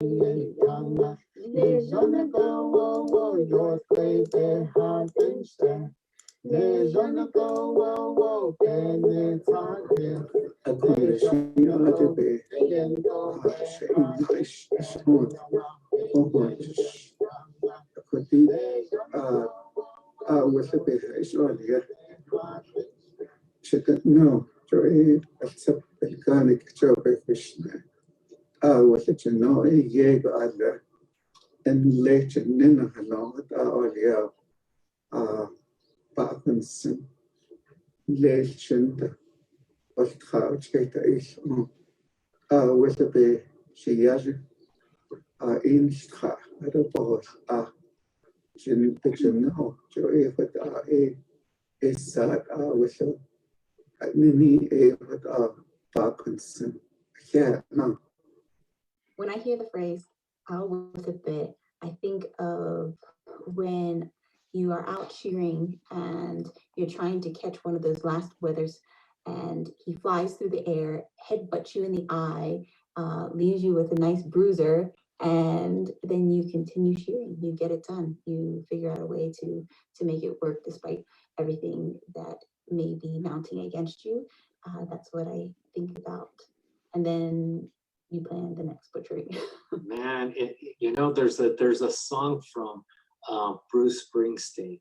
Les jeunes go, your crazy heart and stand. Les jeunes go, penetrate. أقول شيء عجبي شيء نعيش شمود أقولش أقولي وثبت إيش عليه شكل نو جوي السب الكانك جوي فيشنا وثبت نو يجي على إن ليش ننا هلامت عليا بعضنسن ليش أنت قلت خارج كي تعيش وثبت شيء إنشتخا هذا بقول جن تجنه جوي فتا إسات وثب نني فتا بعضنسن yeah no. When I hear the phrase "I'll with a bit," I think of when you are out cheering and you're trying to catch one of those last withers, and he flies through the air, headbutts you in the eye, leaves you with a nice bruiser, and then you continue cheering. You get it done. You figure out a way to make it work despite everything that may be mounting against you. That's what I think about. And then you plan the next butchery. Man, there's a song from Bruce Springsteen,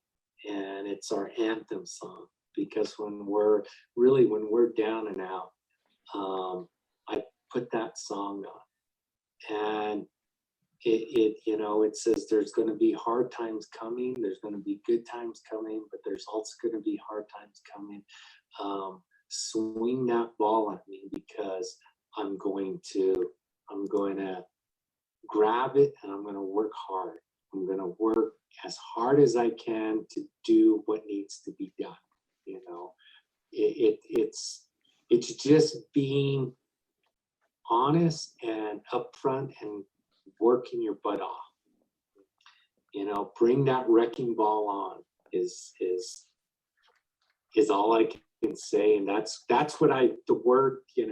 and it's our anthem song, because when we're down and out, I put that song on, and it says there's going to be hard times coming, there's going to be good times coming, but there's also going to be hard times coming. Swing that ball at me, because I'm going to grab it, and I'm going to work hard. I'm going to work as hard as I can to do what needs to be done. It's just being honest and upfront and working your butt off. Bring that wrecking ball on is all I can say, and that's what the word is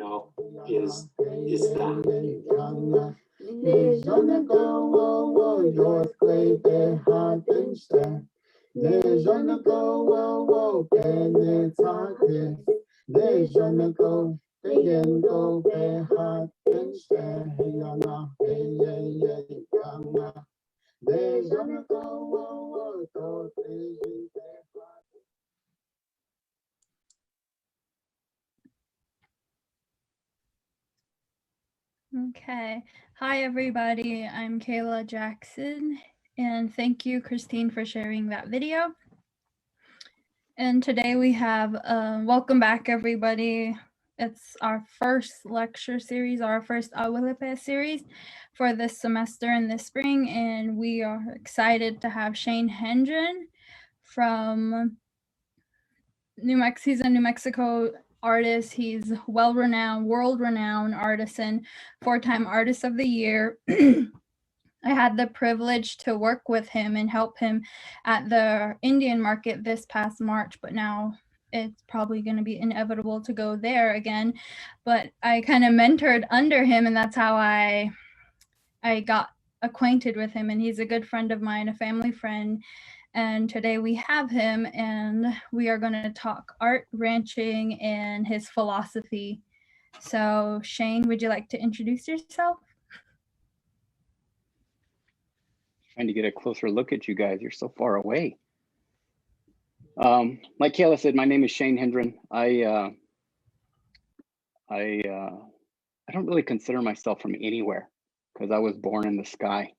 that. Les jeunes go, your crazy heart and stand. Les jeunes go, penetrate. Les jeunes go, heart and stand. Hey, yana, hey, yana. Les jeunes go, your crazy heart. Okay. Hi, everybody. I'm Kayla Jackson, and thank you, Christine, for sharing that video. And today we have, welcome back, everybody. It's our first lecture series, our first Awołí series for this semester and this spring, and we are excited to have Shane Hendren from New Mexico. He's a New Mexico artist. He's well-renowned, world-renowned artisan, 4-time Artist of the Year. I had the privilege to work with him and help him at the Indian market this past March, but now it's probably going to be inevitable to go there again. But I kind of mentored under him, and that's how I got acquainted with him. And he's a good friend of mine, a family friend. And today we have him, and we are going to talk art, ranching, and his philosophy. So Shane, would you like to introduce yourself? Trying to get a closer look at you guys. You're so far away. Like Kayla said, my name is Shane Hendren. I don't really consider myself from anywhere, because I was born in the sky.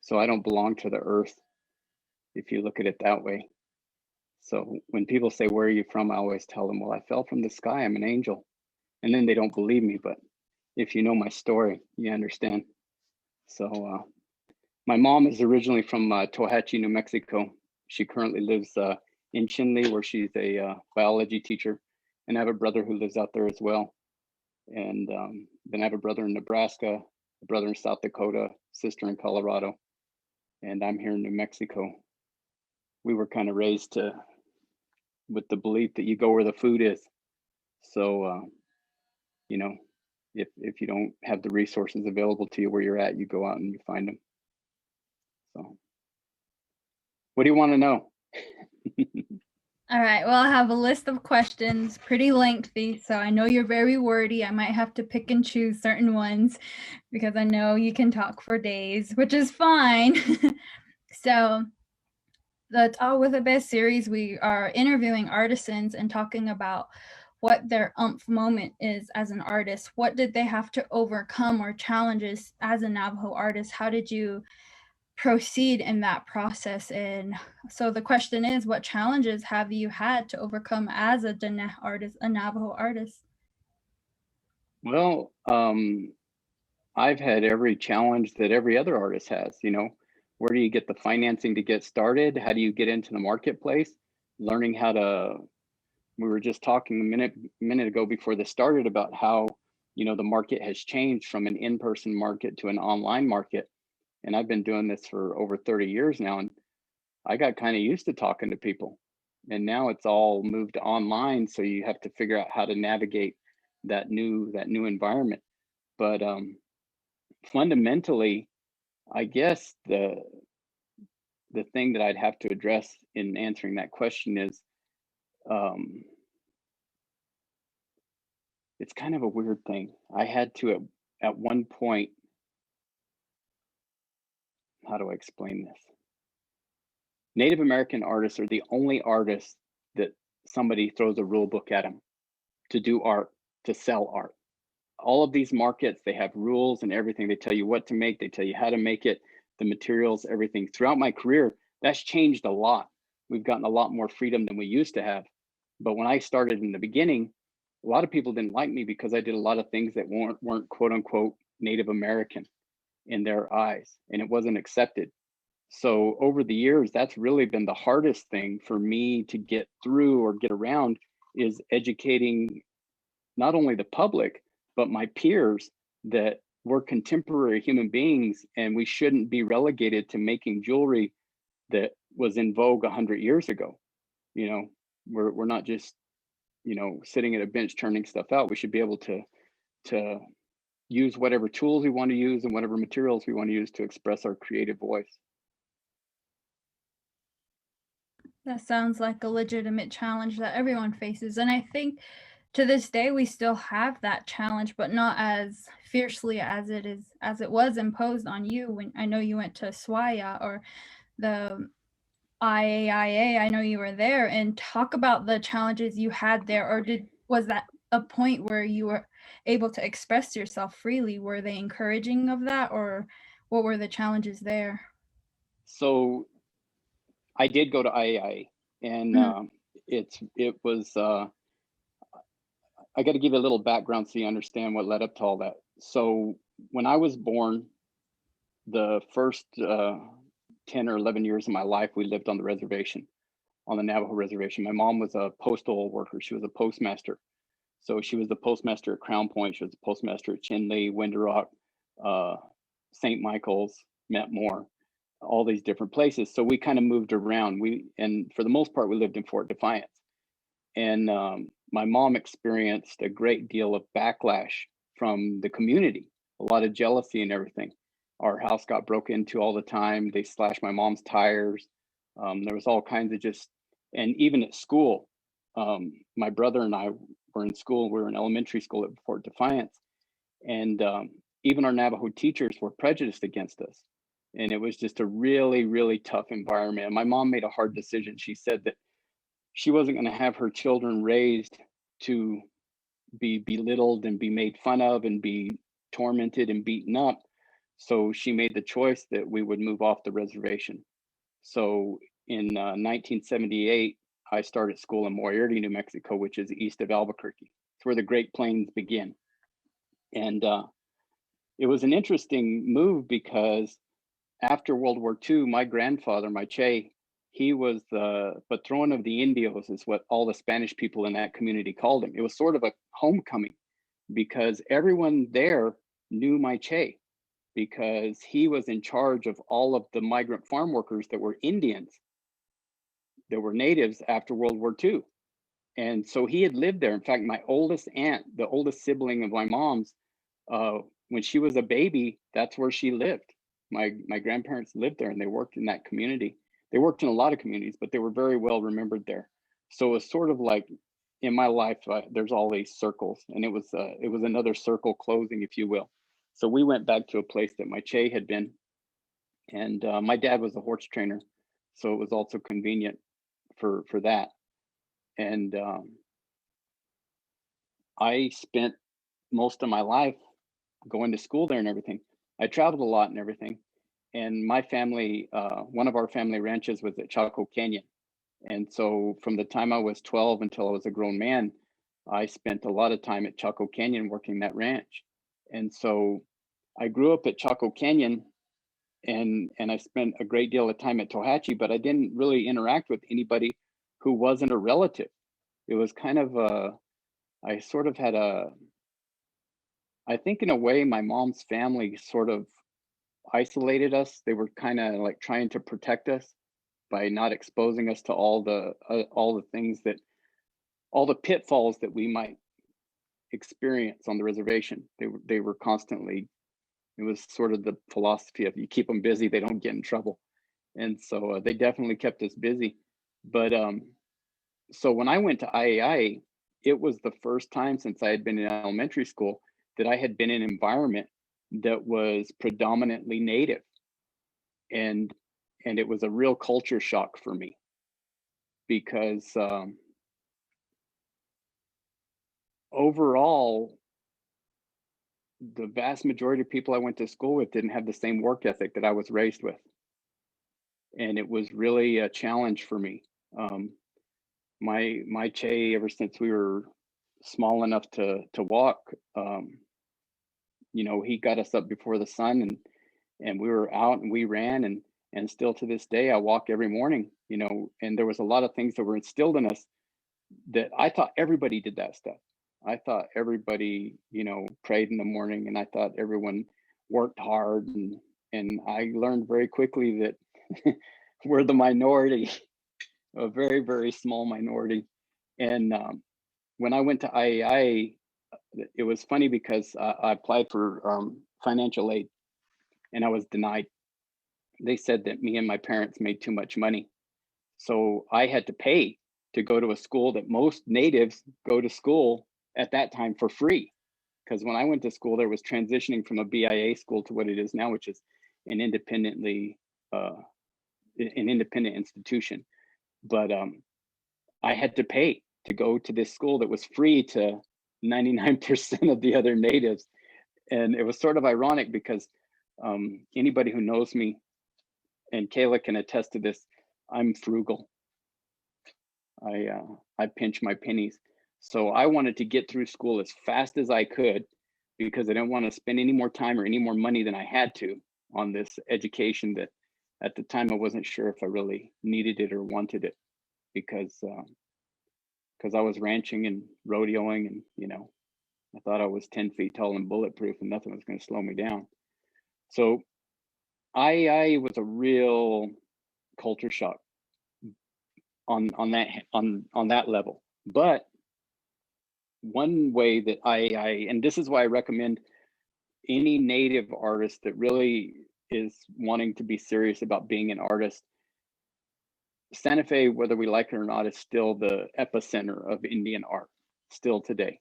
So I don't belong to the earth, if you look at it that way. So when people say, where are you from? I always tell them, well, I fell from the sky. I'm an angel. And then they don't believe me. But if you know my story, you understand. So my mom is originally from Tohatchi, New Mexico. She currently lives in Chinle, where she's a biology teacher. And I have a brother who lives out there as well. And then I have a brother in Nebraska, a brother in South Dakota, sister in Colorado. And I'm here in New Mexico. We were kind of raised with the belief that you go where the food is. So, If you don't have the resources available to you where you're at, you go out and you find them. So what do you want to know? All right, well, I have a list of questions, pretty lengthy, so I know you're very wordy. I might have to pick and choose certain ones because I know you can talk for days, which is fine. So the All With a Best series, we are interviewing artisans and talking about what their moment is as an artist. What did they have to overcome or challenges as a Navajo artist? How did you proceed in that process? And so the question is, what challenges have you had to overcome as a Navajo artist? Well, I've had every challenge that every other artist has. Where do you get the financing to get started? How do you get into the marketplace? Learning how to, we were just talking a minute ago before this started about how, the market has changed from an in-person market to an online market. And I've been doing this for over 30 years now. And I got kind of used to talking to people. And now it's all moved online. So you have to figure out how to navigate that new environment. But fundamentally, I guess the thing that I'd have to address in answering that question is, it's kind of a weird thing. I had to, at one point, how do I explain this? Native American artists are the only artists that somebody throws a rule book at them to do art, to sell art. All of these markets, they have rules and everything. They tell you what to make, they tell you how to make it, the materials, everything. Throughout my career, that's changed a lot. We've gotten a lot more freedom than we used to have. But when I started in the beginning, a lot of people didn't like me because I did a lot of things that weren't quote unquote Native American in their eyes, and it wasn't accepted. So over the years, that's really been the hardest thing for me to get through or get around, is educating not only the public, but my peers that we're contemporary human beings and we shouldn't be relegated to making jewelry that was in vogue 100 years ago. We're not just, sitting at a bench turning stuff out. We should be able to use whatever tools we want to use and whatever materials we want to use to express our creative voice. That sounds like a legitimate challenge that everyone faces. And I think to this day, we still have that challenge, but not as fiercely as it was imposed on you. When I know you went to SWAIA or the IAIA, I know you were there, and talk about the challenges you had there, or was that a point where you were able to express yourself freely? Were they encouraging of that, or what were the challenges there? So I did go to IAIA, and it was, I got to give you a little background so you understand what led up to all that. So when I was born, the first 10 or 11 years of my life, we lived on the reservation, on the Navajo reservation. My mom was a postal worker. She was a postmaster. So she was the postmaster at Crown Point. She was the postmaster at Chinle, Winderock, St. Michael's, Metmore, all these different places. So we kind of moved around. And for the most part, we lived in Fort Defiance. And my mom experienced a great deal of backlash from the community, a lot of jealousy and everything. Our house got broken into all the time. They slashed my mom's tires. There was all kinds of and even at school, my brother and I were in school. We were in elementary school at Fort Defiance. And even our Navajo teachers were prejudiced against us. And it was just a really, really tough environment. And my mom made a hard decision. She said that she wasn't going to have her children raised to be belittled and be made fun of and be tormented and beaten up. So she made the choice that we would move off the reservation. So in 1978, I started school in Moriarty, New Mexico, which is east of Albuquerque. It's where the Great Plains begin. And it was an interesting move because after World War II, my grandfather, my Che, he was the patron of the Indios, is what all the Spanish people in that community called him. It was sort of a homecoming because everyone there knew my Che because he was in charge of all of the migrant farm workers that were Indians, that were natives after World War II. And so he had lived there. In fact, my oldest aunt, the oldest sibling of my mom's, when she was a baby, that's where she lived. My grandparents lived there, and they worked in that community. They worked in a lot of communities, but they were very well remembered there. So it was sort of like in my life, there's all these circles, and it was another circle closing, if you will. So we went back to a place that my Che had been, and my dad was a horse trainer, so it was also convenient for that. And I spent most of my life going to school there and everything. I traveled a lot and everything. And my family, one of our family ranches was at Chaco Canyon. And so from the time I was 12 until I was a grown man, I spent a lot of time at Chaco Canyon working that ranch. And so I grew up at Chaco Canyon, and I spent a great deal of time at Tohatchi, but I didn't really interact with anybody who wasn't a relative. It was kind of I sort of had I think in a way my mom's family sort of isolated us. They were kind of like trying to protect us by not exposing us to all the things that, all the pitfalls that we might experience on the reservation. They were constantly, it was sort of the philosophy of you keep them busy, they don't get in trouble. And so they definitely kept us busy. But so when I went to IAI, it was the first time since I had been in elementary school that I had been in an environment that was predominantly native. And it was a real culture shock for me, because overall, the vast majority of people I went to school with didn't have the same work ethic that I was raised with. And it was really a challenge for me. My Che, ever since we were small enough to walk, you know, he got us up before the sun, and we were out and we ran, and still to this day I walk every morning, you know. And there was a lot of things that were instilled in us that I thought everybody did that stuff. I thought everybody, you know, prayed in the morning, and I thought everyone worked hard, and I learned very quickly that we're the minority, a very, very small minority. And when I went to IAI, it was funny because I applied for financial aid, and I was denied. They said that me and my parents made too much money. So I had to pay to go to a school that most natives go to school at that time for free. Because when I went to school, there was transitioning from a BIA school to what it is now, which is an independently an independent institution. But I had to pay to go to this school that was free to 99% of the other natives. And it was sort of ironic because anybody who knows me, and Kayla can attest to this, I'm frugal. I pinch my pennies. So I wanted to get through school as fast as I could, because I didn't want to spend any more time or any more money than I had to on this education that at the time I wasn't sure if I really needed it or wanted it, because I was ranching and rodeoing, and you know, I thought I was 10 feet tall and bulletproof and nothing was going to slow me down. So I was a real culture shock on that level. But one way that I and this is why I recommend any native artist that really is wanting to be serious about being an artist, Santa Fe, whether we like it or not, is still the epicenter of Indian art still today.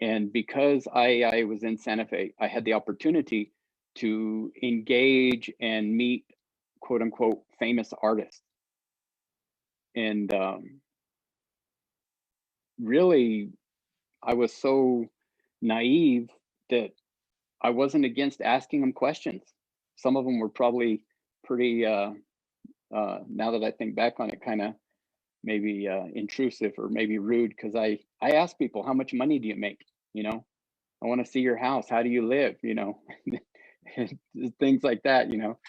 And because I was in Santa Fe, I had the opportunity to engage and meet quote unquote famous artists. And really, I was so naive that I wasn't against asking them questions. Some of them were probably pretty, now that I think back on it, kind of maybe intrusive or maybe rude, because I asked people, how much money do you make? You know, I want to see your house. How do you live? You know, things like that, you know,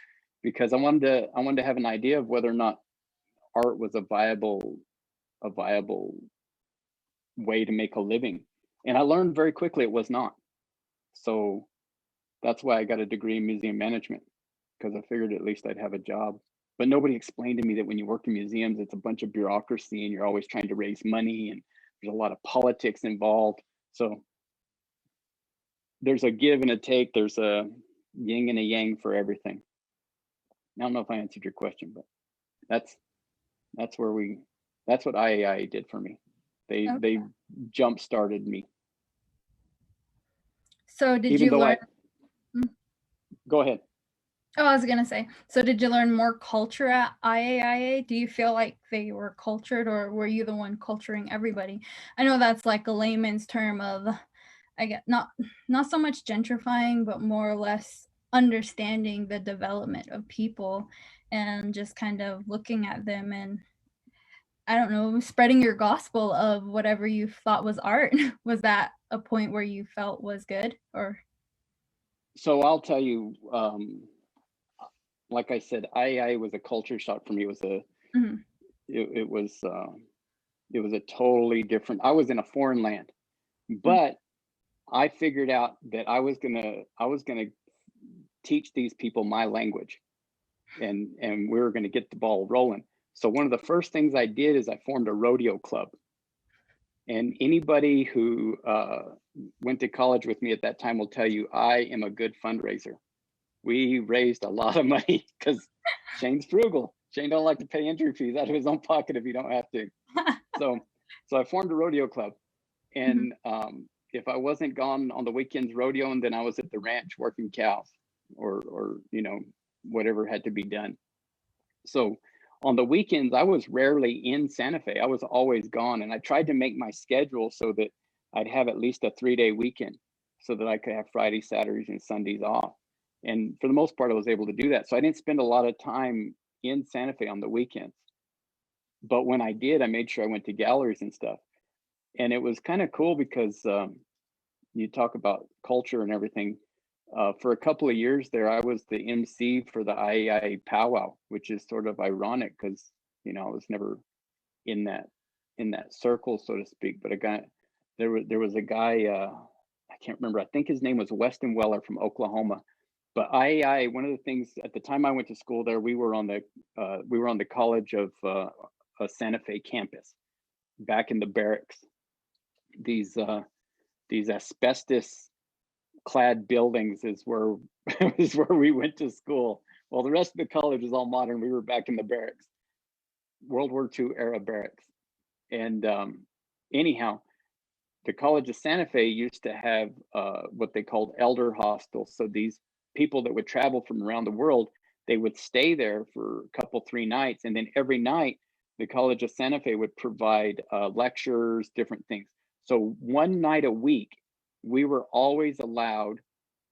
because I wanted to have an idea of whether or not art was a viable way to make a living. And I learned very quickly it was not. So that's why I got a degree in museum management, because I figured at least I'd have a job. But nobody explained to me that when you work in museums, it's a bunch of bureaucracy and you're always trying to raise money and there's a lot of politics involved. So there's a give and a take. There's a yin and a yang for everything. I don't know if I answered your question, but that's what IAI did for me. They jump started me. So did Even you though learn? Go ahead. Oh, I was gonna say, so did you learn more culture at IAIA? Do you feel like they were cultured, or were you the one culturing everybody? I know that's like a layman's term of, I get not so much gentrifying, but more or less understanding the development of people and just kind of looking at them and, I don't know, spreading your gospel of whatever you thought was art. Was that a point where you felt was good, or? So I'll tell you, like I said, IAI was a culture shock for me. It was a Mhm. it was a totally different. I was in a foreign land, but I figured out that I was gonna teach these people my language, and we were gonna get the ball rolling. So one of the first things I did is I formed a rodeo club. And anybody who went to college with me at that time will tell you I am a good fundraiser. We raised a lot of money because Shane's frugal. Shane don't like to pay entry fees out of his own pocket if you don't have to. So I formed a rodeo club, and if I wasn't gone on the weekends rodeoing, then I was at the ranch working cows, or you know, whatever had to be done. So on the weekends, I was rarely in Santa Fe. I was always gone, and I tried to make my schedule so that I'd have at least a 3-day weekend, so that I could have Fridays, Saturdays, and Sundays off. And for the most part, I was able to do that. So I didn't spend a lot of time in Santa Fe on the weekends. But when I did, I made sure I went to galleries and stuff. And it was kind of cool because you talk about culture and everything. For a couple of years there, I was the MC for the IAI powwow, which is sort of ironic because, you know, I was never in that circle, so to speak. But there was a guy, I can't remember. I think his name was Weston Weller from Oklahoma. But IAI, one of the things at the time I went to school there, we were on the College of Santa Fe campus, back in the barracks. These asbestos clad buildings is where we went to school. Well, the rest of the college was all modern. We were back in the barracks, World War II era barracks. And anyhow, the College of Santa Fe used to have what they called elder hostels. So these people that would travel from around the world, they would stay there for a couple, 3 nights, and then every night the College of Santa Fe would provide lectures, different things. So one night a week, we were always allowed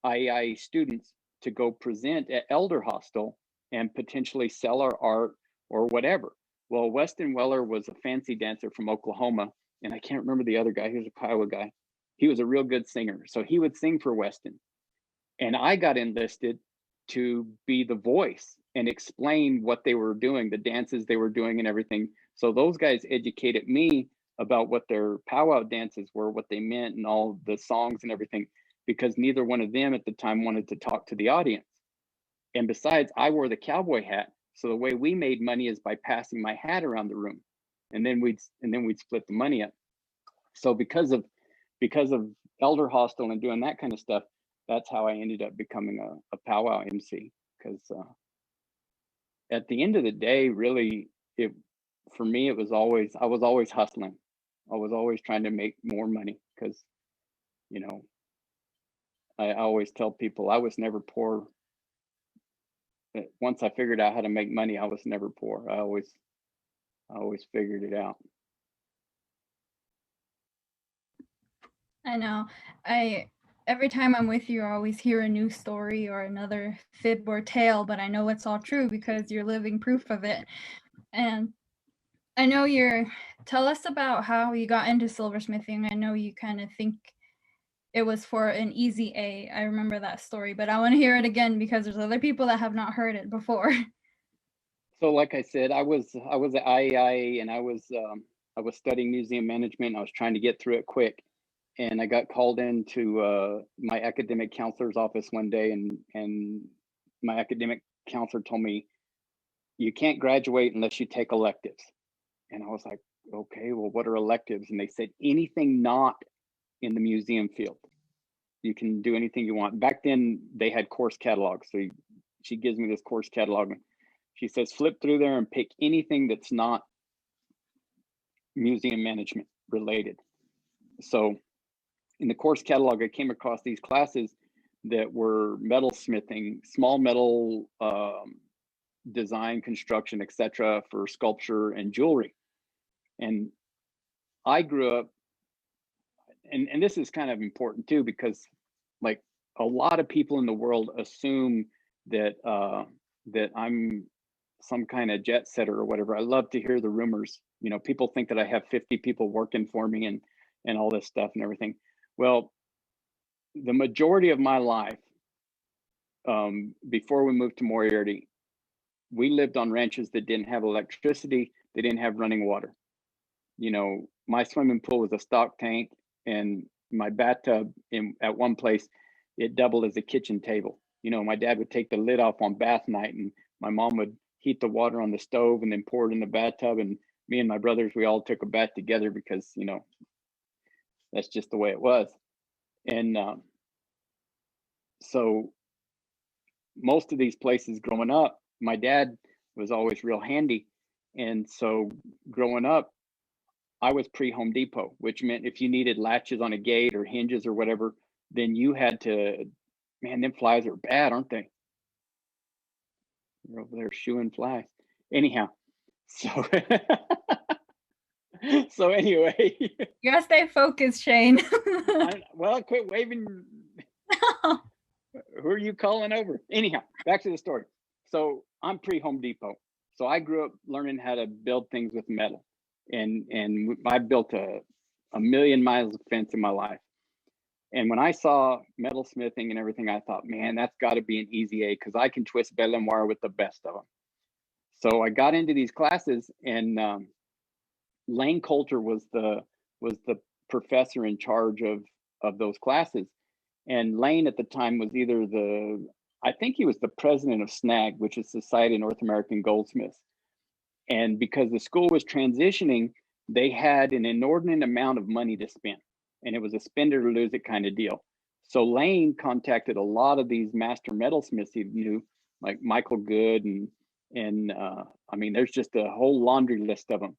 IAI students to go present at Elder Hostel and potentially sell our art or whatever. Well, Weston Weller was a fancy dancer from Oklahoma, and I can't remember the other guy. He was a Kiowa guy. He was a real good singer, so he would sing for Weston. And I got enlisted to be the voice and explain what they were doing, the dances they were doing and everything. So those guys educated me about what their powwow dances were, what they meant, and all the songs and everything, because neither one of them at the time wanted to talk to the audience. And besides, I wore the cowboy hat. So the way we made money is by passing my hat around the room, and then we'd split the money up. So because of Elder Hostel and doing that kind of stuff, that's how I ended up becoming a powwow MC. Because at the end of the day, really, for me, I was always hustling. I was always trying to make more money because, you know, I always tell people I was never poor. Once I figured out how to make money, I was never poor. I always figured it out. I know. Every time I'm with you, I always hear a new story or another fib or tale, but I know it's all true because you're living proof of it. And I know tell us about how you got into silversmithing. I know you kind of think it was for an easy A. I remember that story, but I want to hear it again because there's other people that have not heard it before. So like I said, I was at IAI, and I was studying museum management. I was trying to get through it quick. And I got called into my academic counselor's office one day, and my academic counselor told me, you can't graduate unless you take electives. And I was like, okay, well, what are electives? And they said, anything not in the museum field. You can do anything you want. Back then they had course catalogs. So she gives me this course catalog and she says, flip through there and pick anything that's not museum management related. So in the course catalog, I came across these classes that were metalsmithing, small metal design, construction, etc., for sculpture and jewelry. And I grew up, and this is kind of important too, because like a lot of people in the world assume that that I'm some kind of jet setter or whatever. I love to hear the rumors. You know, people think that I have 50 people working for me and all this stuff and everything. Well, the majority of my life, before we moved to Moriarty, we lived on ranches that didn't have electricity. They didn't have running water. You know, my swimming pool was a stock tank, and my bathtub at one place, it doubled as a kitchen table. You know, my dad would take the lid off on bath night, and my mom would heat the water on the stove and then pour it in the bathtub. And me and my brothers, we all took a bath together because, you know, that's just the way it was. And so most of these places growing up, my dad was always real handy. And so growing up, I was pre-Home Depot, which meant if you needed latches on a gate or hinges or whatever, then you had to, man, them flies are bad, aren't they? They're over there shooing flies. Anyhow, so so anyway. You gotta stay focused, Shane. Well, quit waving. Who are you calling over? Anyhow, back to the story. So I'm pre-Home Depot. So I grew up learning how to build things with metal. And I built a million miles of fence in my life. And when I saw metalsmithing and everything, I thought, man, that's got to be an easy A, because I can twist bell and wire with the best of them. So I got into these classes, and Lane Coulter was the professor in charge of those classes. And Lane at the time was either I think he was the president of SNAG, which is Society of North American Goldsmiths. And because the school was transitioning, they had an inordinate amount of money to spend. And it was a spend it or lose it kind of deal. So Lane contacted a lot of these master metalsmiths he knew, like Michael Good, and I mean, there's just a whole laundry list of them.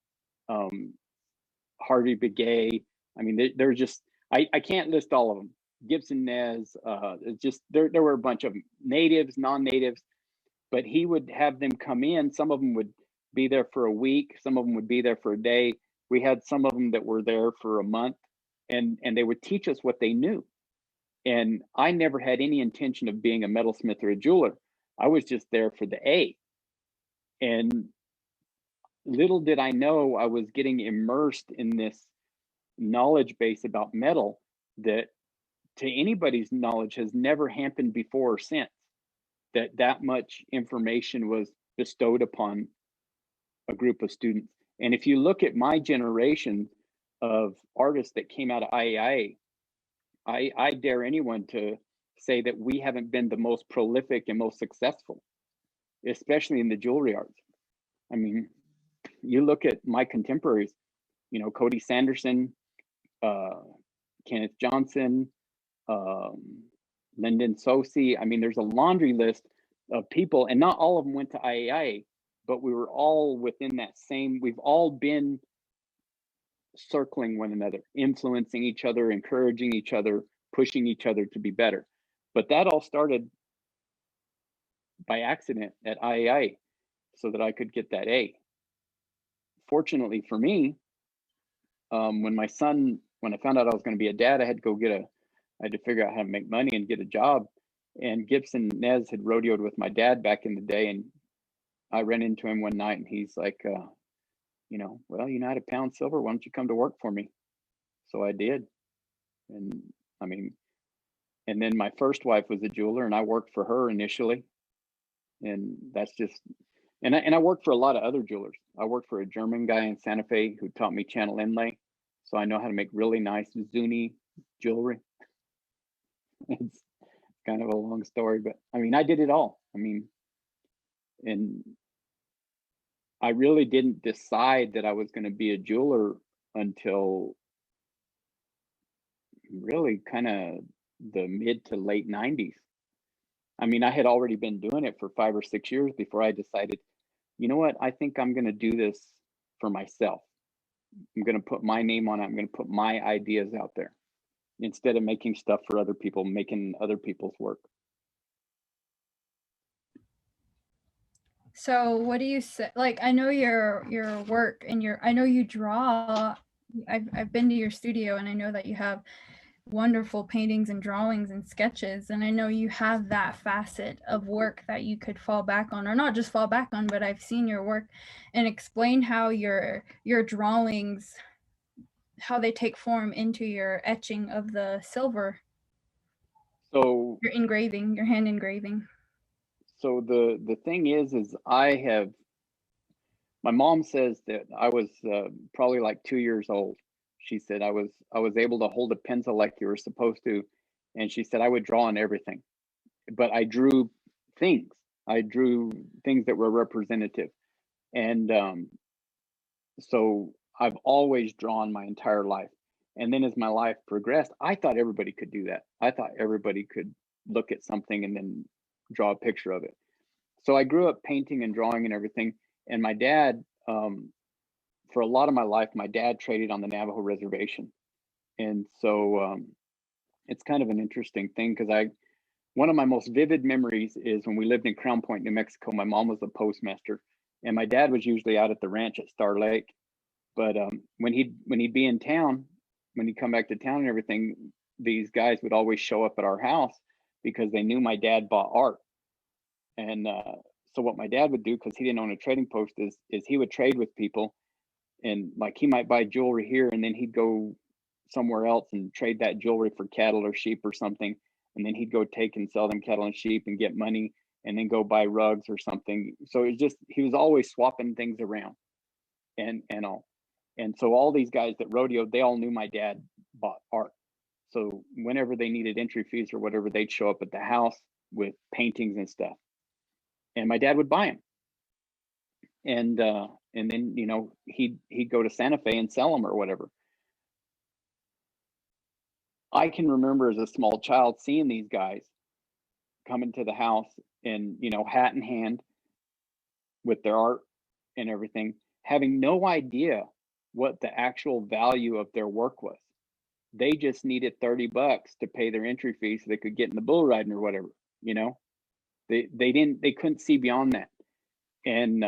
Harvey Begay. I mean, they're just, I can't list all of them. Gibson Nez, just there were a bunch of them, natives, non-natives, but he would have them come in. Some of them would be there for a week. Some of them would be there for a day. We had some of them that were there for a month, and they would teach us what they knew. And I never had any intention of being a metalsmith or a jeweler. I was just there for the A. And little did I know I was getting immersed in this knowledge base about metal that, to anybody's knowledge, has never happened before or since, that much information was bestowed upon a group of students. And if you look at my generation of artists that came out of IAIA, I dare anyone to say that we haven't been the most prolific and most successful, especially in the jewelry arts. I mean, you look at my contemporaries, you know, Cody Sanderson, Kenneth Johnson, Lyndon Sosi. I mean, there's a laundry list of people, and not all of them went to IAIA, but we were all within that same, we've all been circling one another, influencing each other, encouraging each other, pushing each other to be better. But that all started by accident at IAIA so that I could get that A. Fortunately for me, when I found out I was going to be a dad, I had to figure out how to make money and get a job. And Gibson Nez had rodeoed with my dad back in the day, and I ran into him one night, and he's like, you know, well, you know how to pound silver, why don't you come to work for me? So I did. And I mean, and then my first wife was a jeweler, and I worked for her initially. And that's just, and I worked for a lot of other jewelers. I worked for a German guy in Santa Fe who taught me channel inlay. So I know how to make really nice Zuni jewelry. It's kind of a long story, but I mean, I did it all. I mean, and I really didn't decide that I was going to be a jeweler until really kind of the mid to late 90s. I mean, I had already been doing it for 5 or 6 years before I decided, you know what, I think I'm going to do this for myself. I'm going to put my name on it. I'm going to put my ideas out there instead of making stuff for other people, making other people's work. So what do you say? Like, I know your work and I know you draw. I've been to your studio and I know that you have wonderful paintings and drawings and sketches, and I know you have that facet of work that you could fall back on, or not just fall back on, but I've seen your work. And explain how your drawings, how they take form into your etching of the silver. So your engraving, your hand engraving. So the thing is my mom says that I was probably like 2 years old. She said I was able to hold a pencil like you were supposed to, and she said I would draw on everything, but I drew things. I drew things that were representative, and so I've always drawn my entire life. And then as my life progressed, I thought everybody could do that. I thought everybody could look at something and then draw a picture of it. So I grew up painting and drawing and everything. And my dad, for a lot of my life, my dad traded on the Navajo reservation. And so it's kind of an interesting thing because one of my most vivid memories is when we lived in Crown Point, New Mexico. My mom was the postmaster and my dad was usually out at the ranch at Star Lake. But when he'd be in town, when he'd come back to town and everything, these guys would always show up at our house because they knew my dad bought art. And so what my dad would do, because he didn't own a trading post, is he would trade with people, and like he might buy jewelry here and then he'd go somewhere else and trade that jewelry for cattle or sheep or something, and then he'd go take and sell them cattle and sheep and get money and then go buy rugs or something. So it's just, he was always swapping things around and all. And so all these guys that rodeoed, they all knew my dad bought art. So whenever they needed entry fees or whatever, they'd show up at the house with paintings and stuff. And my dad would buy them. And then, you know, he'd go to Santa Fe and sell them or whatever. I can remember as a small child seeing these guys come into the house and, you know, hat in hand with their art and everything, having no idea what the actual value of their work was. They just needed $30 to pay their entry fee so they could get in the bull riding or whatever, you know. They couldn't see beyond that. And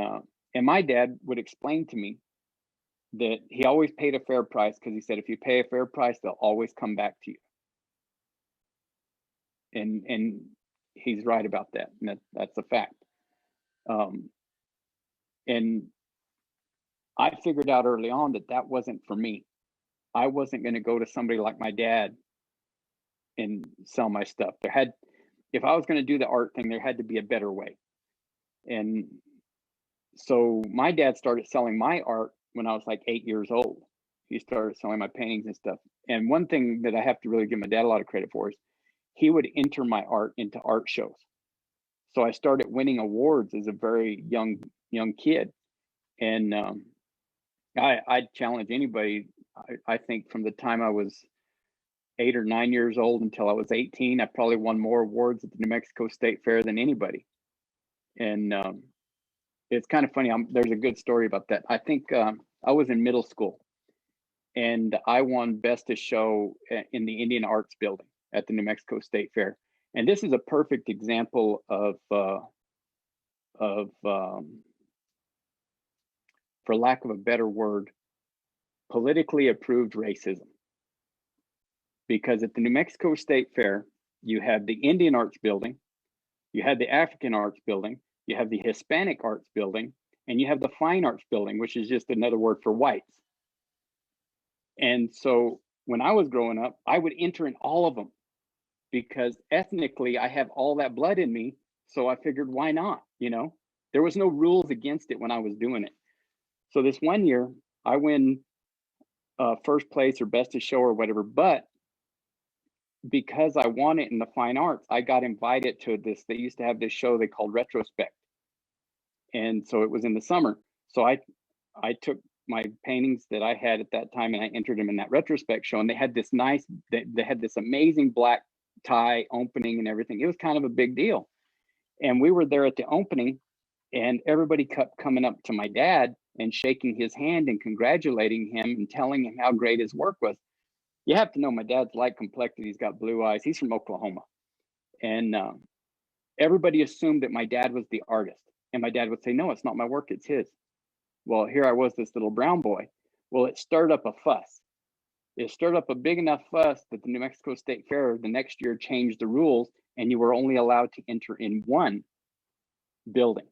my dad would explain to me that he always paid a fair price because he said, if you pay a fair price, they'll always come back to you. And he's right about that. And that's a fact. And I figured out early on that wasn't for me. I wasn't going to go to somebody like my dad and sell my stuff. If I was going to do the art thing, there had to be a better way. And so my dad started selling my art when I was like 8 years old. He started selling my paintings and stuff. And one thing that I have to really give my dad a lot of credit for is he would enter my art into art shows. So I started winning awards as a very young kid. And I'd challenge anybody. I think from the time I was 8 or 9 years old until I was 18, I probably won more awards at the New Mexico State Fair than anybody. And it's kind of funny. There's a good story about that. I think I was in middle school and I won Best of Show in the Indian Arts Building at the New Mexico State Fair. And this is a perfect example of for lack of a better word, politically approved racism. Because at the New Mexico State Fair, you have the Indian Arts Building, you have the African Arts Building, you have the Hispanic Arts Building, and you have the Fine Arts Building, which is just another word for whites. And so when I was growing up, I would enter in all of them because ethnically I have all that blood in me. So I figured, why not? You know, there was no rules against it when I was doing it. So this one year I win first place or best of show or whatever, but because I won it in the fine arts, I got invited to this. They used to have this show they called Retrospect. And so it was in the summer. So I took my paintings that I had at that time and I entered them in that Retrospect show. And they had this they had this amazing black tie opening and everything. It was kind of a big deal. And we were there at the opening, and everybody kept coming up to my dad and shaking his hand and congratulating him and telling him how great his work was. You have to know my dad's light complected. He's got blue eyes. He's from Oklahoma. And everybody assumed that my dad was the artist. And my dad would say, no, it's not my work, it's his. Well, here I was, this little brown boy. Well, it stirred up a fuss. It stirred up a big enough fuss that the New Mexico State Fair the next year changed the rules, and you were only allowed to enter in one building.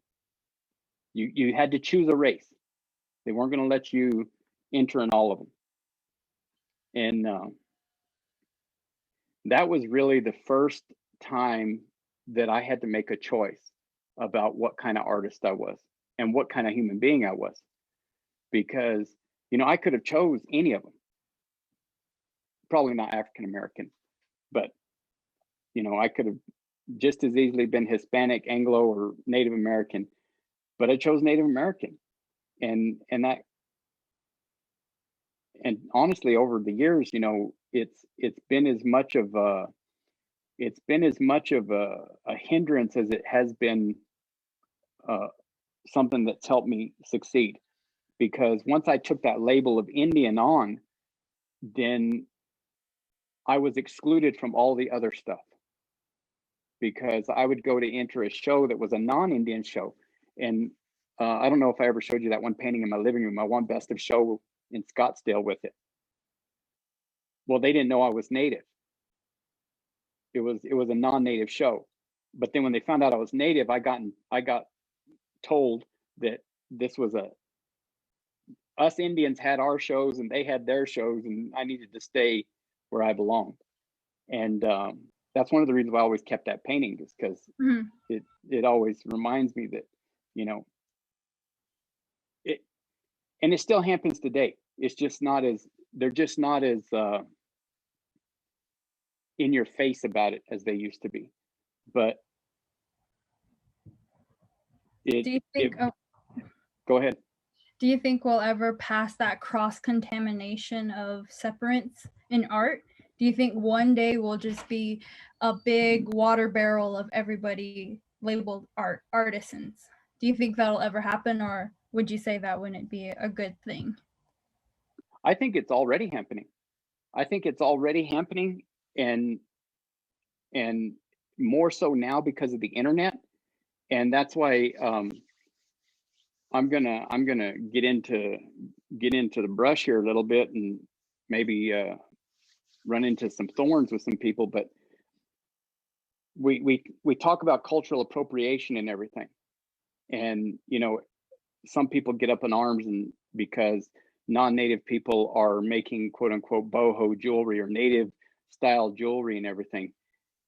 You had to choose a race. They weren't going to let you enter in all of them. And that was really the first time that I had to make a choice about what kind of artist I was and what kind of human being I was. Because, you know, I could have chose any of them. Probably not African American, but, you know, I could have just as easily been Hispanic, Anglo, or Native American, but I chose Native American. And honestly, over the years, you know, it's been as much of a hindrance as it has been something that's helped me succeed. Because once I took that label of Indian on, then I was excluded from all the other stuff. Because I would go to enter a show that was a non-Indian show. And I don't know if I ever showed you that one painting in my living room. I won Best of Show in Scottsdale with it. Well, they didn't know I was Native. It was a non-Native show. But then when they found out I was Native, I got told that this was us Indians had our shows and they had their shows, and I needed to stay where I belonged. And that's one of the reasons why I always kept that painting, is because it always reminds me that, you know, and it still happens today. It's just not as, they're just not as in your face about it as they used to be. But do you think go ahead. Do you think we'll ever pass that cross-contamination of separates in art? Do you think one day we'll just be a big water barrel of everybody labeled artisans? Do you think that'll ever happen, or would you say that wouldn't be a good thing? I think it's already happening. I think it's already happening, and more so now because of the internet. And that's why I'm gonna get into the brush here a little bit, and maybe run into some thorns with some people. But we talk about cultural appropriation and everything, and you know, some people get up in arms and because non-native people are making quote unquote boho jewelry or native style jewelry and everything,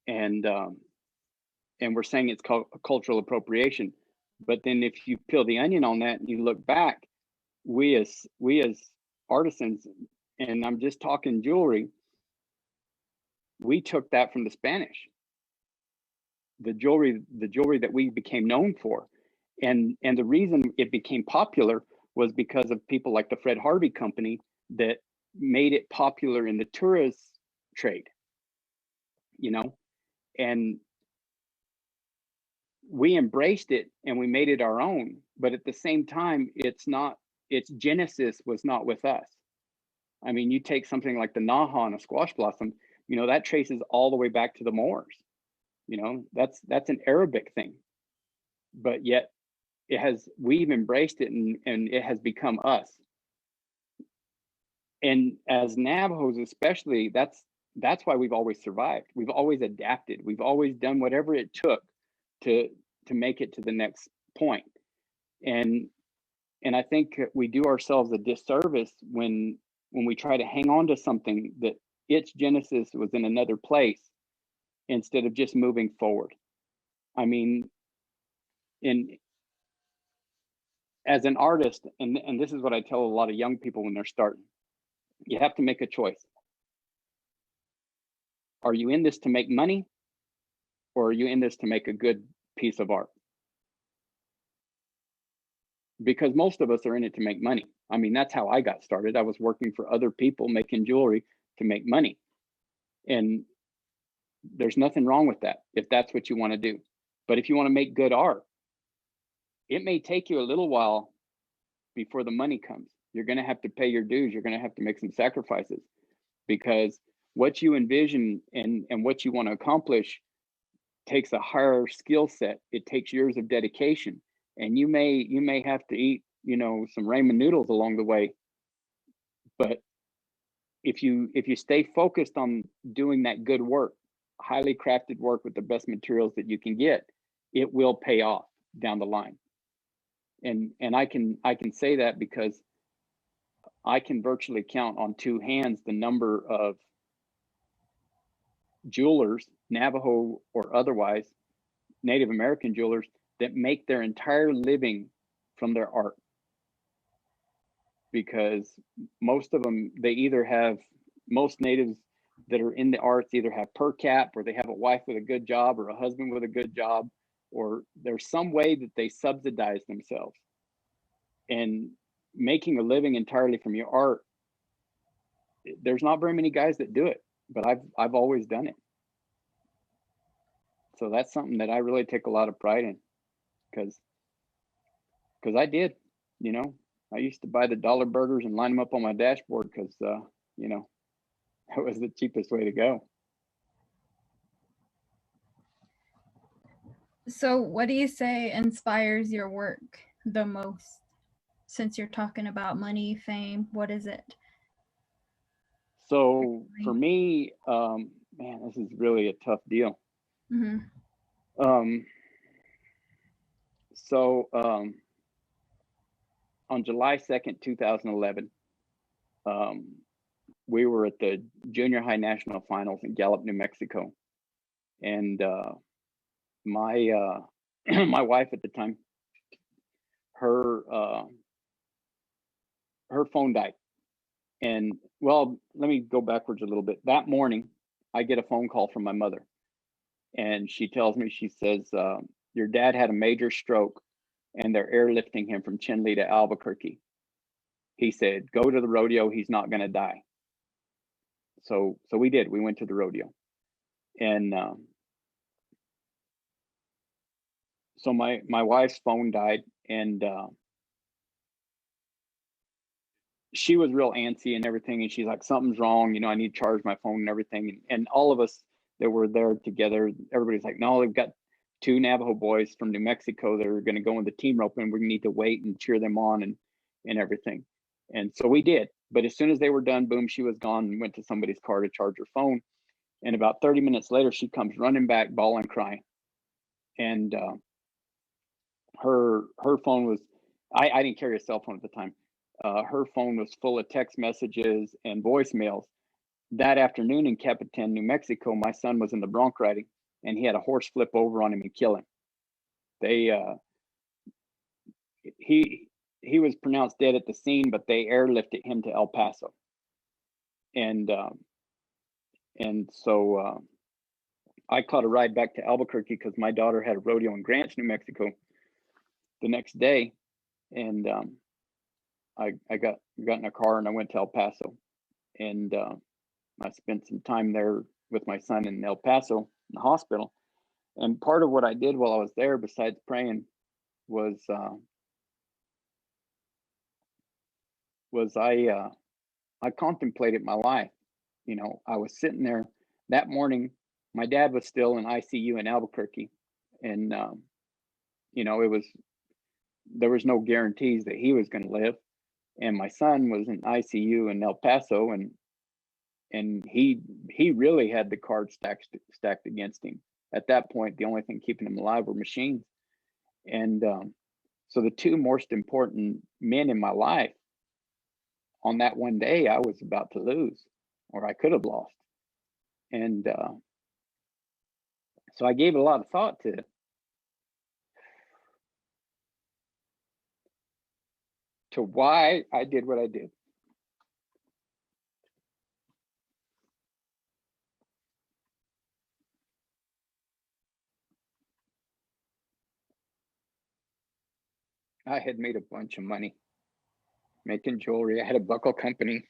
and we're saying it's called cultural appropriation. But then if you peel the onion on that and you look back, we as artisans, and I'm just talking jewelry, we took that from the Spanish. The jewelry that we became known for. And the reason it became popular was because of people like the Fred Harvey Company that made it popular in the tourist trade, you know, and we embraced it and we made it our own. But at the same time, its genesis was not with us. I mean, you take something like the Naha on a squash blossom, you know, that traces all the way back to the Moors. You know, that's an Arabic thing, but yet we've embraced it, and it has become us. And as Navajos especially, that's why we've always survived. We've always adapted. We've always done whatever it took to make it to the next point. And I think we do ourselves a disservice when we try to hang on to something that its genesis was in another place instead of just moving forward. I mean, as an artist, and this is what I tell a lot of young people when they're starting, you have to make a choice. Are you in this to make money, or are you in this to make a good piece of art? Because most of us are in it to make money. I mean, that's how I got started. I was working for other people making jewelry to make money. And there's nothing wrong with that if that's what you want to do. But if you want to make good art, it may take you a little while before the money comes. You're going to have to pay your dues. You're going to have to make some sacrifices, because what you envision and what you want to accomplish takes a higher skill set. It takes years of dedication, and you may have to eat, you know, some ramen noodles along the way. But if you stay focused on doing that good work, highly crafted work with the best materials that you can get, it will pay off down the line. And I can say that because I can virtually count on two hands the number of jewelers, Navajo or otherwise, Native American jewelers, that make their entire living from their art. Because most of them, most natives that are in the arts either have per cap, or they have a wife with a good job, or a husband with a good job, or there's some way that they subsidize themselves. And making a living entirely from your art, there's not very many guys that do it, but I've always done it. So that's something that I really take a lot of pride in, because I did, you know, I used to buy the dollar burgers and line them up on my dashboard because, you know, that was the cheapest way to go. So what do you say inspires your work the most? Since you're talking about money, fame, what is it? So for me, man, this is really a tough deal. Mm-hmm. On July 2nd, 2011, we were at the junior high national finals in Gallup, New Mexico. And my my wife at the time, her phone died. And well, let me go backwards a little bit. That morning, I get a phone call from my mother, and she tells me, she says, your dad had a major stroke and they're airlifting him from Chinle to Albuquerque. He said, go to the rodeo, he's not going to die. So we did. We went to the rodeo. And so my wife's phone died, and she was real antsy and everything. And she's like, something's wrong. You know, I need to charge my phone and everything. And all of us that were there together, everybody's like, no, they've got two Navajo boys from New Mexico that are going to go in the team rope, and we need to wait and cheer them on and everything. And so we did. But as soon as they were done, boom, she was gone and went to somebody's car to charge her phone. And about 30 minutes later, she comes running back, bawling, crying. And her phone was, I didn't carry a cell phone at the time. Her phone was full of text messages and voicemails. That afternoon in Capitan, New Mexico, my son was in the bronc riding, and he had a horse flip over on him and kill him. He was pronounced dead at the scene, but they airlifted him to El Paso. And so I caught a ride back to Albuquerque because my daughter had a rodeo in Grants, New Mexico the next day. And I got in a car and I went to El Paso, and I spent some time there with my son in El Paso in the hospital. And part of what I did while I was there, besides praying, was I contemplated my life. You know, I was sitting there that morning. My dad was still in ICU in Albuquerque, and you know, there was no guarantees that he was going to live. And my son was in ICU in El Paso, and he really had the cards stacked against him. At that point, the only thing keeping him alive were machines. And so the two most important men in my life, on that one day, I was about to lose, or I could have lost. And so I gave a lot of thought to why I did what I did. I had made a bunch of money making jewelry. I had a buckle company.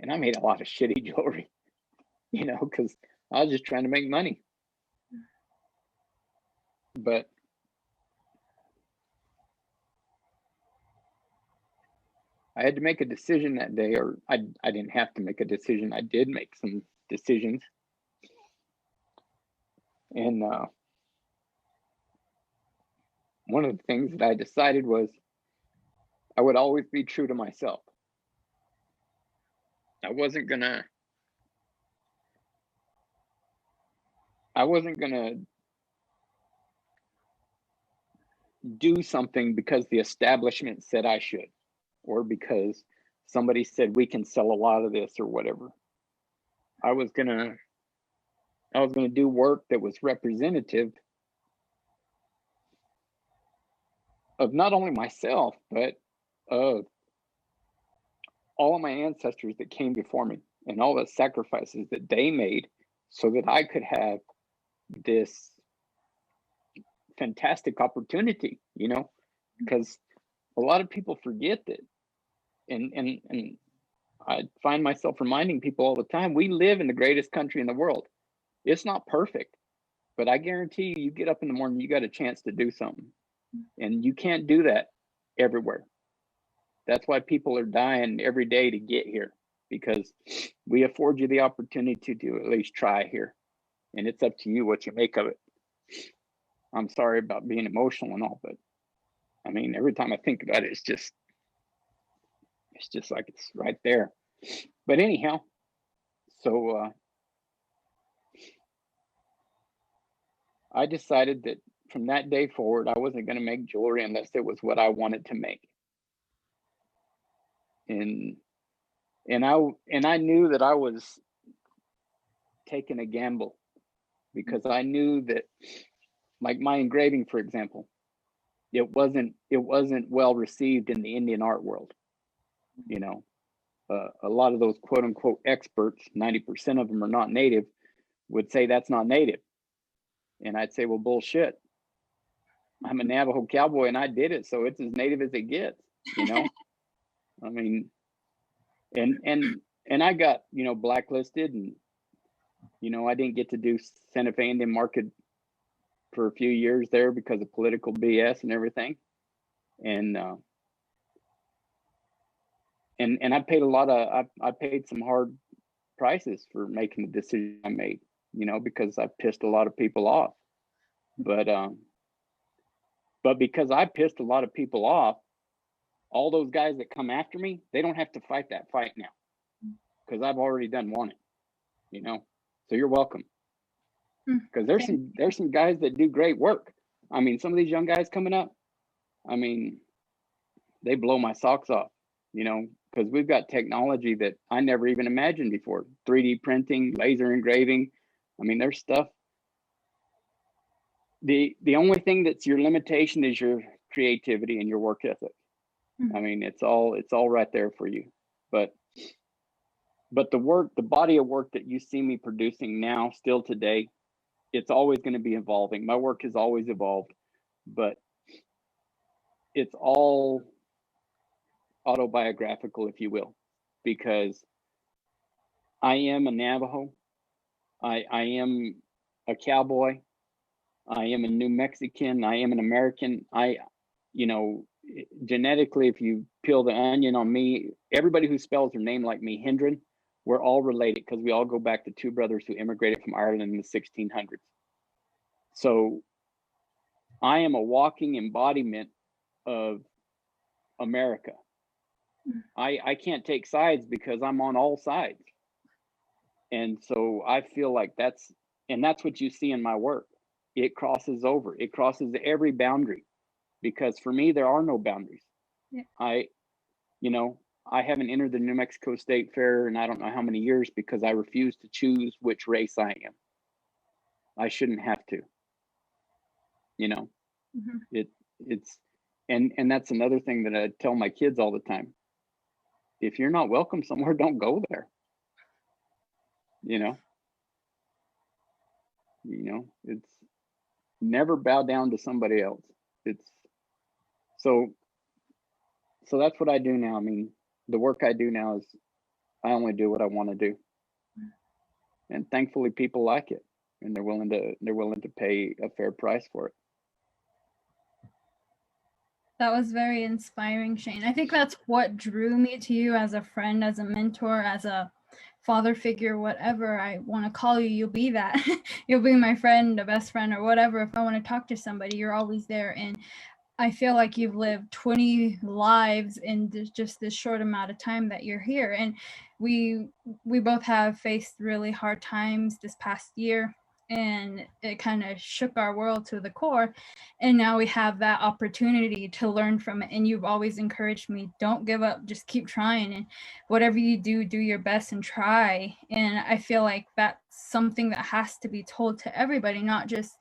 And I made a lot of shitty jewelry, you know, because I was just trying to make money. But I had to make a decision that day, or I didn't have to make a decision. I did make some decisions. And one of the things that I decided was I would always be true to myself. I wasn't gonna do something because the establishment said I should, or because somebody said we can sell a lot of this or whatever. I was gonna do work that was representative of not only myself, but of all of my ancestors that came before me and all the sacrifices that they made so that I could have this fantastic opportunity, you know, because a lot of people forget that. And I find myself reminding people all the time, we live in the greatest country in the world. It's not perfect, but I guarantee you get up in the morning, you got a chance to do something. And you can't do that everywhere. That's why people are dying every day to get here, because we afford you the opportunity to at least try here. And it's up to you what you make of it. I'm sorry about being emotional and all, but I mean, every time I think about it, it's just like it's right there. But anyhow, so I decided that from that day forward, I wasn't going to make jewelry unless it was what I wanted to make. And I knew that I was taking a gamble, because I knew that, like my engraving, for example, it wasn't well received in the Indian art world. You know, a lot of those quote unquote experts, 90% of them are not native, would say that's not native. And I'd say, well, bullshit. I'm a Navajo cowboy and I did it, so it's as native as it gets, you know. I mean, and I got, you know, blacklisted, and you know, I didn't get to do Santa Fe Indian Market for a few years there because of political BS and everything. And I paid I paid some hard prices for making the decision I made, you know, because I pissed a lot of people off. But because I pissed a lot of people off, all those guys that come after me, they don't have to fight that fight now, because I've already done won it, you know. So you're welcome. Because there's some guys that do great work. I mean, some of these young guys coming up, I mean, they blow my socks off, you know, because we've got technology that I never even imagined before. 3D printing, laser engraving. I mean, there's stuff. The only thing that's your limitation is your creativity and your work ethic. I mean, it's all right there for you. But the body of work that you see me producing now, still today, it's always going to be evolving. My work has always evolved, but it's all autobiographical, if you will, because I am a Navajo. I am a cowboy. I am a New Mexican. I am an American. You know, genetically, if you peel the onion on me, everybody who spells their name like me, Hendren, we're all related, because we all go back to two brothers who immigrated from Ireland in the 1600s. So I am a walking embodiment of America. I can't take sides because I'm on all sides. And so I feel like that's what you see in my work. It crosses over. It crosses every boundary, because for me, there are no boundaries. Yeah. You know, I haven't entered the New Mexico State Fair in I don't know how many years, because I refuse to choose which race I am. I shouldn't have to. You know, it's and that's another thing that I tell my kids all the time. If you're not welcome somewhere, don't go there. You know, it's never bow down to somebody else. It's so that's what I do now. I mean, the work I do now is I only do what I want to do. And thankfully people like it, and they're willing to pay a fair price for it. That was very inspiring, Shane. I think that's what drew me to you as a friend, as a mentor, as a father figure, whatever I want to call you. You'll be that. You'll be my friend, a best friend, or whatever. If I want to talk to somebody, you're always there. And I feel like you've lived 20 lives in just this short amount of time that you're here. And we both have faced really hard times this past year, and it kind of shook our world to the core. And now we have that opportunity to learn from it. And you've always encouraged me, don't give up, just keep trying. And whatever you do, do your best and try. And I feel like that's something that has to be told to everybody, not just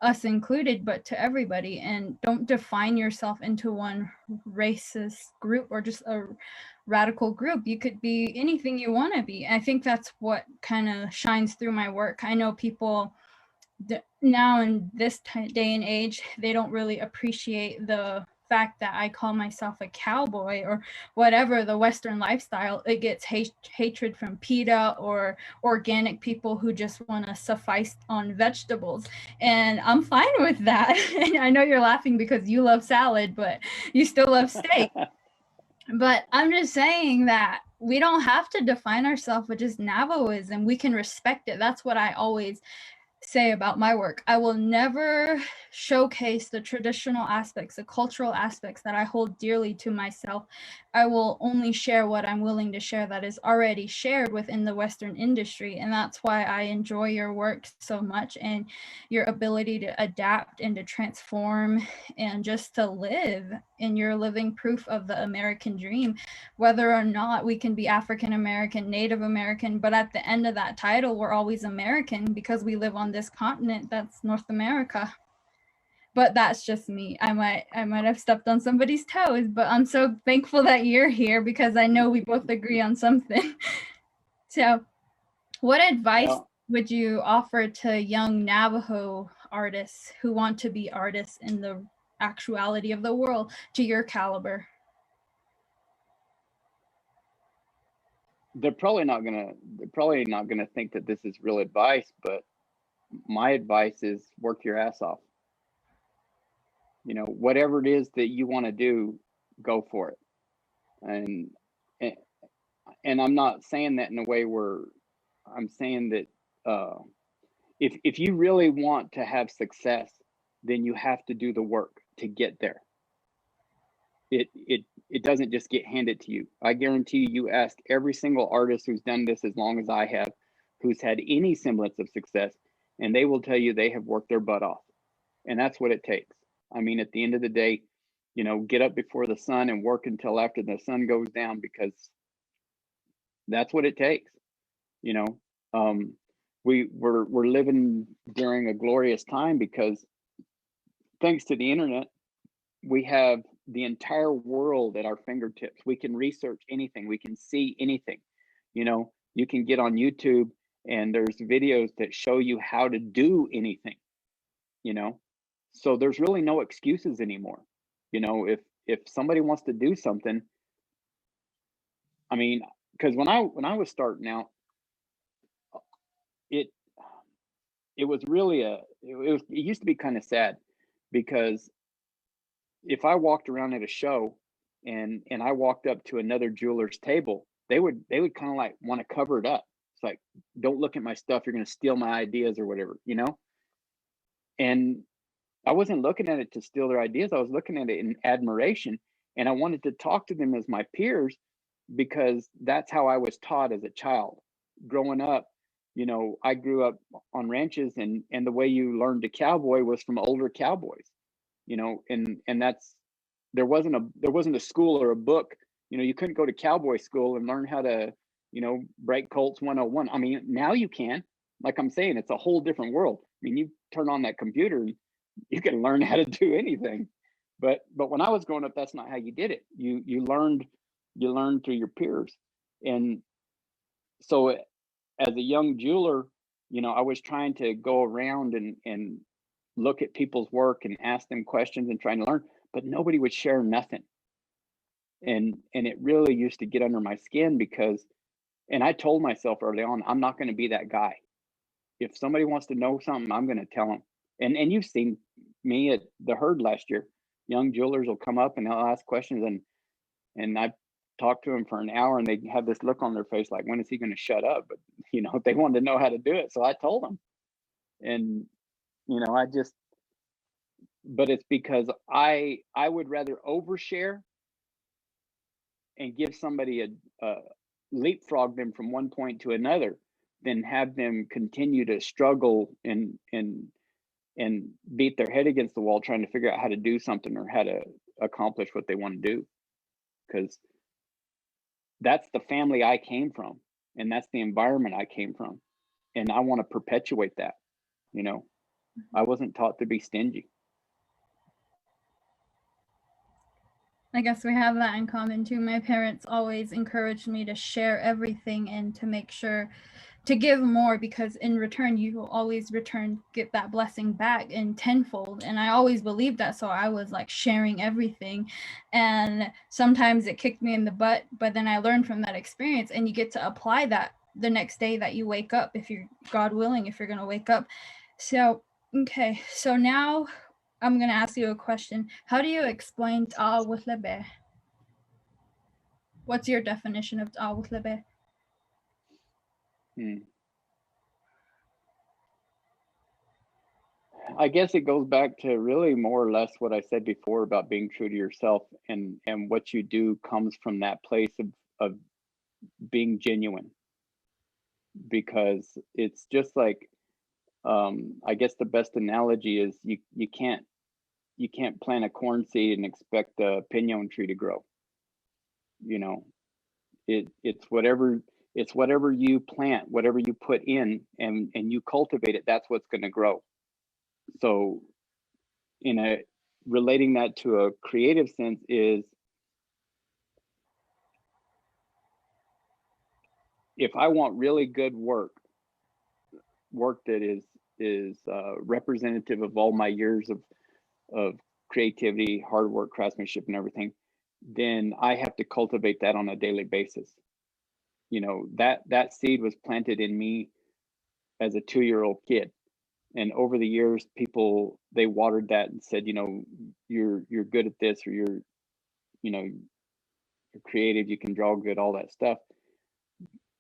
us included, but to everybody. And don't define yourself into one racist group or just a radical group. You could be anything you want to be. I think that's what kind of shines through my work. I know people now in this day and age, they don't really appreciate the fact that I call myself a cowboy or whatever, the Western lifestyle. It gets hatred from PETA or organic people who just want to suffice on vegetables. And I'm fine with that. And I know you're laughing because you love salad, but you still love steak. But I'm just saying that we don't have to define ourselves with just Navajoism. We can respect it. That's what I always say about my work. I will never showcase the traditional aspects, the cultural aspects that I hold dearly to myself. I will only share what I'm willing to share that is already shared within the Western industry. And that's why I enjoy your work so much, and your ability to adapt and to transform and just to live. And you're living proof of the American dream, whether or not we can be African American, Native American, but at the end of that title, we're always American because we live on this continent that's North America. But that's just me. I might have stepped on somebody's toes, but I'm so thankful that you're here because I know we both agree on something. So what advice would you offer to young Navajo artists who want to be artists in the actuality of the world to your caliber? They're probably not gonna think that this is real advice, but my advice is work your ass off. You know, whatever it is that you want to do, go for it. And I'm not saying that in a way where I'm saying that if you really want to have success, then you have to do the work to get there. It doesn't just get handed to you. I guarantee you ask every single artist who's done this as long as I have, who's had any semblance of success, and they will tell you they have worked their butt off. And that's what it takes. I mean, at the end of the day, you know, get up before the sun and work until after the sun goes down, because that's what it takes. You know, we're living during a glorious time because thanks to the internet, we have the entire world at our fingertips. We can research anything. We can see anything. You know, you can get on YouTube and there's videos that show you how to do anything, you know? So there's really no excuses anymore. You know, if somebody wants to do something, I mean, because when I was starting out, it was really it used to be kind of sad, because if I walked around at a show and I walked up to another jeweler's table, they would kind of like want to cover it up. It's like, don't look at my stuff, you're going to steal my ideas or whatever, you know? And I wasn't looking at it to steal their ideas. I was looking at it in admiration, and I wanted to talk to them as my peers, because that's how I was taught as a child. Growing up, you know, I grew up on ranches, and the way you learned to cowboy was from older cowboys, you know, and that's, there wasn't a school or a book, you know, you couldn't go to cowboy school and learn how to, you know, break Colts 101. I mean, now you can, like I'm saying, it's a whole different world. I mean, you turn on that computer and you can learn how to do anything. But when I was growing up, that's not how you did it. You learned through your peers. And so as a young jeweler, you know, I was trying to go around and look at people's work and ask them questions and trying to learn, but nobody would share nothing. And it really used to get under my skin, because And I told myself early on, I'm not going to be that guy. If somebody wants to know something, I'm going to tell them. And you've seen me at the herd last year. Young jewelers will come up and they'll ask questions, and I talk to them for an hour, and they have this look on their face like, when is he going to shut up? But they wanted to know how to do it, so I told them. And but it's because I would rather overshare and give somebody a leapfrog them from one point to another than have them continue to struggle and beat their head against the wall trying to figure out how to do something or how to accomplish what they want to do. Because that's the family I came from, and that's the environment I came from, and I want to perpetuate that. I wasn't taught to be stingy. I guess we have that in common too. My parents always encouraged me to share everything and to make sure to give more, because in return you will always get that blessing back in tenfold. And I always believed that, so I was like sharing everything, and sometimes it kicked me in the butt, but then I learned from that experience, and you get to apply that the next day that you wake up, if you're God willing, if you're going to wake up. So okay, so now I'm going to ask you a question. How do you explain ta'awuth labeh? What's your definition of ta'awuth labeh? I guess it goes back to really more or less what I said before about being true to yourself, and what you do comes from that place of being genuine. Because it's just like, I guess the best analogy is you can't plant a corn seed and expect a pinon tree to grow. It's whatever you plant, whatever you put in and you cultivate it, that's what's going to grow. So relating that to a creative sense is, if I want really good work that is representative of all my years of creativity, hard work, craftsmanship, and everything, then I have to cultivate that on a daily basis. That seed was planted in me as a 2-year-old kid, and over the years, people, they watered that and said, you're good at this, or you're creative, you can draw good, all that stuff.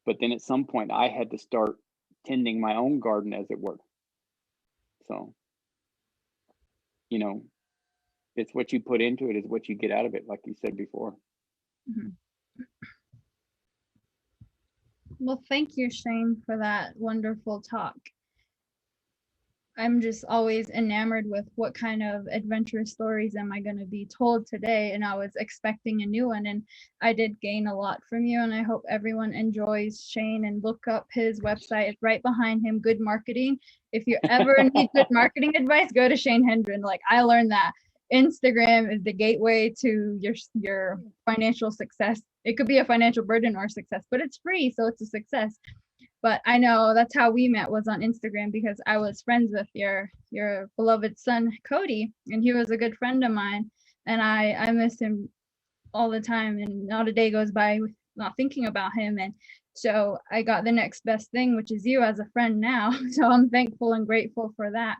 But then at some point, I had to start tending my own garden, as it were. So, it's what you put into it is what you get out of it, like you said before. Mm-hmm. Well, thank you, Shane, for that wonderful talk. I'm just always enamored with what kind of adventurous stories am I going to be told today, and I was expecting a new one, and I did gain a lot from you, and I hope everyone enjoys Shane and look up his website. It's right behind him, Good Marketing. If you ever need good marketing advice, go to Shane Hendren. Like, I learned that Instagram is the gateway to your financial success. It could be a financial burden or success, but it's free, so it's a success. But I know that's how we met, was on Instagram, because I was friends with your beloved son, Cody, and he was a good friend of mine, and I miss him all the time, and not a day goes by not thinking about him. And so I got the next best thing, which is you as a friend now. So I'm thankful and grateful for that.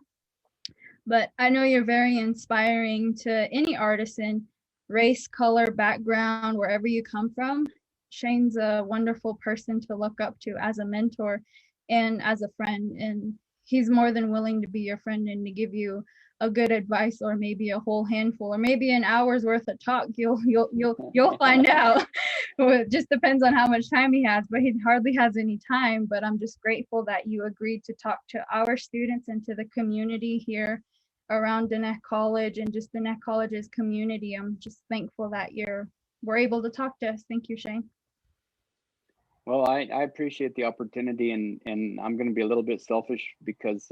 But I know you're very inspiring to any artisan, race, color, background, wherever you come from. Shane's a wonderful person to look up to as a mentor and as a friend, and he's more than willing to be your friend and to give you a good advice, or maybe a whole handful, or maybe an hour's worth of talk. You'll find out. It just depends on how much time he has, but he hardly has any time. But I'm just grateful that you agreed to talk to our students and to the community here around Diné College and just Diné College's community. I'm just thankful that we're able to talk to us. Thank you, Shane. Well, I appreciate the opportunity, and I'm going to be a little bit selfish because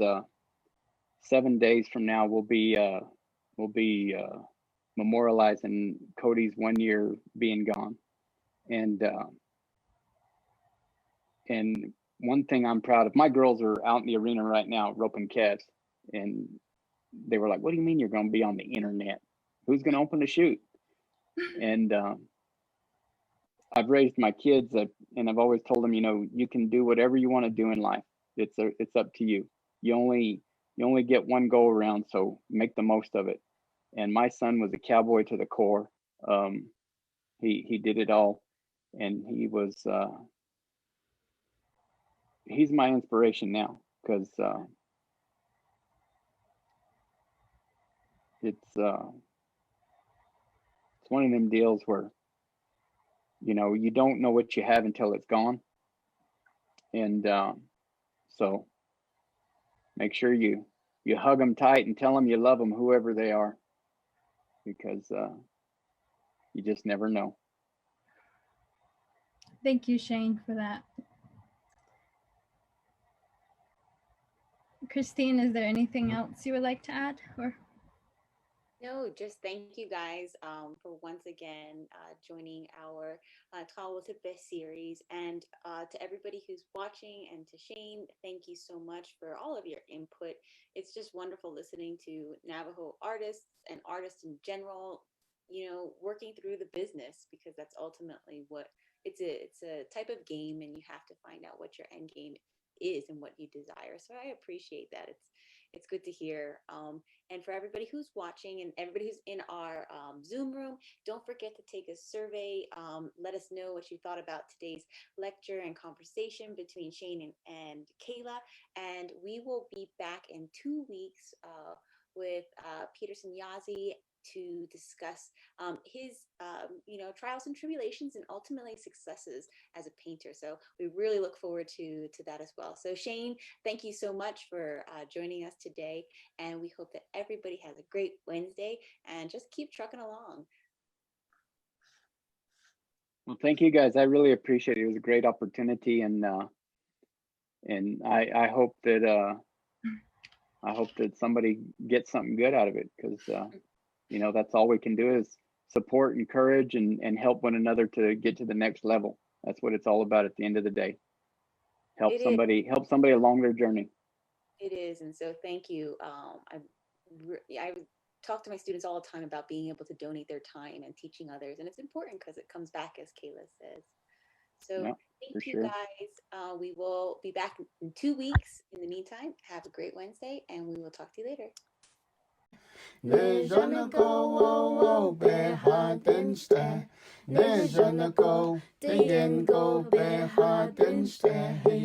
7 days from now we'll be memorializing Cody's 1 year being gone, and one thing I'm proud of, my girls are out in the arena right now roping calves, and they were like, "What do you mean you're going to be on the internet? Who's going to open the chute?" And I've raised my kids and I've always told them, you can do whatever you want to do in life. It's up to you. You only get one go around, so make the most of it. And my son was a cowboy to the core. He did it all, and he's my inspiration now, because it's one of them deals where you don't know what you have until it's gone. And so make sure you hug them tight and tell them you love them, whoever they are, because you just never know. Thank you, Shane, for that. Christine, is there anything else you would like to add? Or No, just thank you guys for once again joining our Tall with the Best series. And to everybody who's watching, and to Shane, thank you so much for all of your input. It's just wonderful listening to Navajo artists and artists in general, working through the business, because that's ultimately what it's a type of game, and you have to find out what your end game is and what you desire. So I appreciate that. It's good to hear. And for everybody who's watching and everybody who's in our Zoom room, don't forget to take a survey. Let us know what you thought about today's lecture and conversation between Shane and Kayla. And we will be back in 2 weeks with Peterson Yazi to discuss his trials and tribulations and ultimately successes as a painter. So we really look forward to that as well. So Shane, thank you so much for joining us today, and we hope that everybody has a great Wednesday and just keep trucking along. Well, thank you guys. I really appreciate it. It was a great opportunity, and I hope that somebody gets something good out of it, because that's all we can do is support, encourage, and help one another to get to the next level. That's what it's all about at the end of the day. Help somebody along their journey. It is. And so thank you. I talk to my students all the time about being able to donate their time and teaching others. And it's important because it comes back, as Kayla says. So thank you, guys. We will be back in 2 weeks. In the meantime, have a great Wednesday, and we will talk to you later. Nejana go wo wo be hardenste. Nejana go, den go be hardenste. Hey,